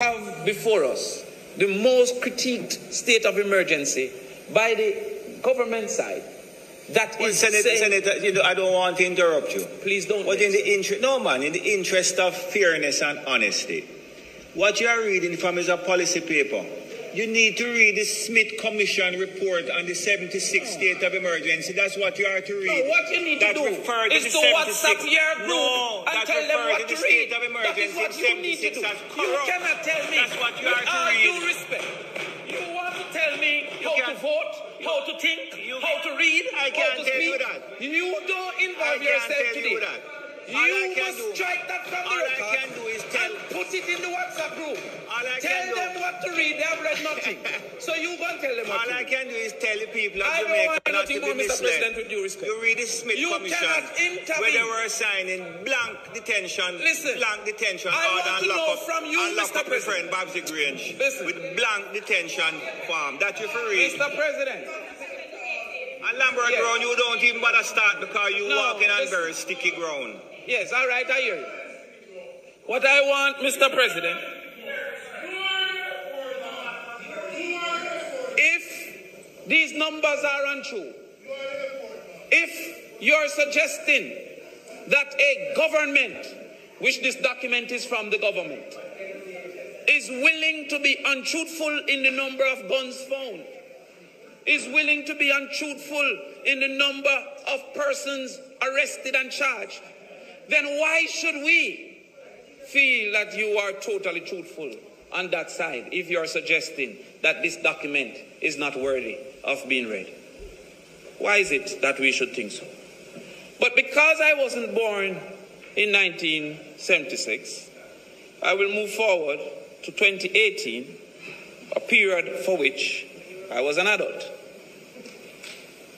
have before us the most critiqued state of emergency by the government side. That is Senator, you know, I don't want to interrupt you. Please don't. But in the interest of fairness and honesty, what you are reading from is a policy paper. You need to read the Smith Commission report on the 76th state of emergency. That's what you are to read. No, what you need to do is to WhatsApp your group and tell them what to read. That is what you need to do. You cannot tell me. That's what you are to read. With all due respect, you want to tell me how to vote, how to think, how to read, I can't tell you that. You don't involve yourself today. You must strike that from the record and put it in the WhatsApp group. Tell them what to read. They have read nothing. So you go and tell them what to read. All I can do is tell the people of I don't Jamaica want not nothing to more, be Mr. misled. President, with due respect. You read the Smith Commission where they were assigning blank detention, blank detention order and lock up my friend Babsy Grange with blank detention form. That you for read. Mr. President. And Lambert ground, you don't even bother start because you walking on very sticky ground. Yes, all right, I hear you. What I want, Mr. President, if these numbers are untrue, if you're suggesting that a government, which this document is from the government, is willing to be untruthful in the number of guns found, is willing to be untruthful in the number of persons arrested and charged, then why should we feel that you are totally truthful on that side if you are suggesting that this document is not worthy of being read? Why is it that we should think so? But because I wasn't born in 1976, I will move forward to 2018, a period for which I was an adult.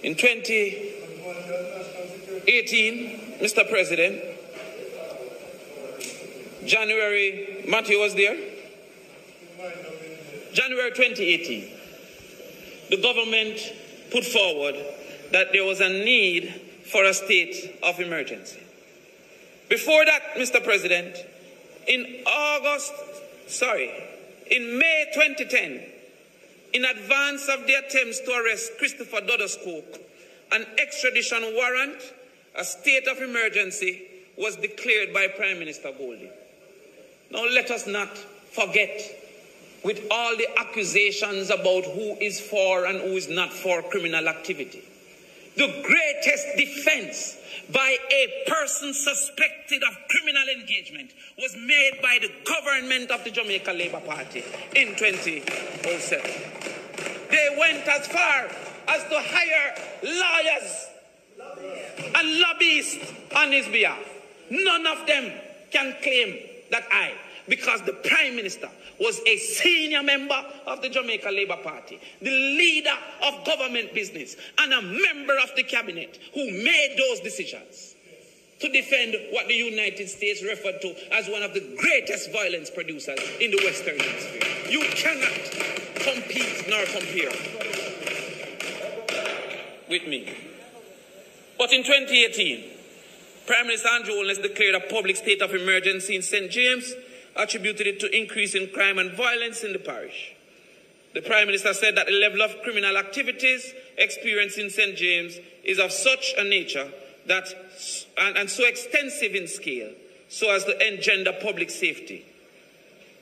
In 2018, Mr. President, January 2018, the government put forward that there was a need for a state of emergency. Before that, Mr. President, in May 2010, in advance of the attempts to arrest Christopher Dodoscook, an extradition warrant, a state of emergency was declared by Prime Minister Goldie. Now let us not forget, with all the accusations about who is for and who is not for criminal activity, the greatest defense by a person suspected of criminal engagement was made by the government of the Jamaica Labour Party in 2007. They went as far as to hire lawyers and lobbyists on his behalf. None of them can claim that because the Prime Minister was a senior member of the Jamaica Labour Party, the leader of government business, and a member of the cabinet who made those decisions to defend what the United States referred to as one of the greatest violence producers in the Western Hemisphere. You cannot compete nor compare with me. But in 2018, Prime Minister Andrew Holness declared a public state of emergency in St. James, attributed it to increase in crime and violence in the parish. The Prime Minister said that the level of criminal activities experienced in St. James is of such a nature that and so extensive in scale so as to engender public safety.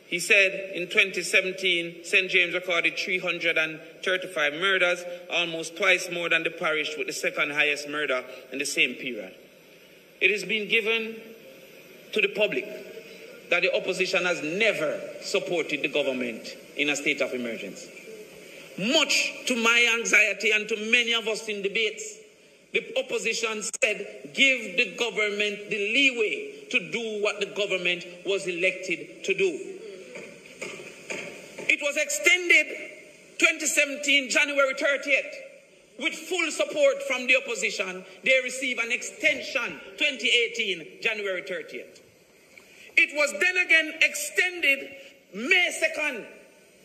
He said in 2017, St. James recorded 335 murders, almost twice more than the parish with the second highest murder in the same period. It has been given to the public that the opposition has never supported the government in a state of emergency. Much to my anxiety and to many of us in debates, the opposition said, give the government the leeway to do what the government was elected to do. It was extended 2017, January 30th. With full support from the opposition, they received an extension 2018, January 30th. It was then again extended May 2nd,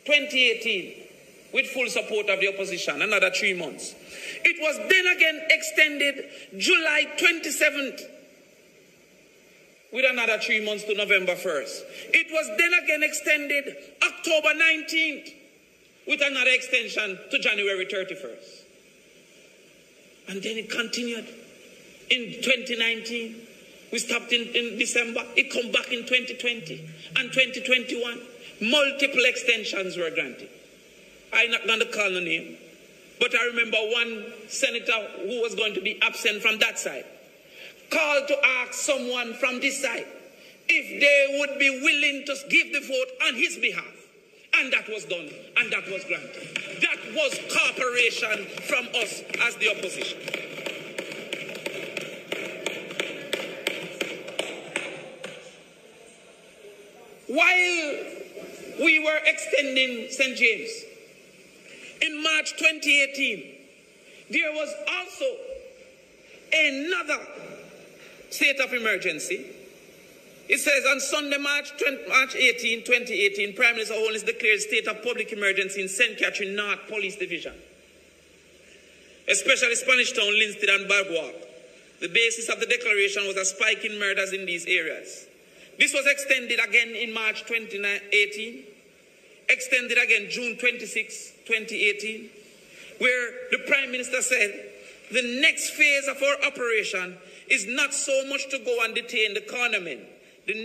2018, with full support of the opposition, another 3 months. It was then again extended July 27th, with another 3 months to November 1st. It was then again extended October 19th with another extension to January 31st. And then it continued in 2019. We stopped in December. It come back in 2020 and 2021. Multiple extensions were granted. I'm not going to call no name, but I remember one senator who was going to be absent from that side called to ask someone from this side if they would be willing to give the vote on his behalf. And that was done, and that was granted. That was cooperation from us as the opposition. While we were extending St. James, in March 2018, there was also another state of emergency. It says on Sunday, March 18, 2018, Prime Minister Holness declared state of public emergency in St. Catherine North Police Division, especially Spanish Town, Linstead and Bagwalk. The basis of the declaration was a spike in murders in these areas. This was extended again in March 2018, extended again June 26, 2018, where the Prime Minister said the next phase of our operation is not so much to go and detain the cornermen. The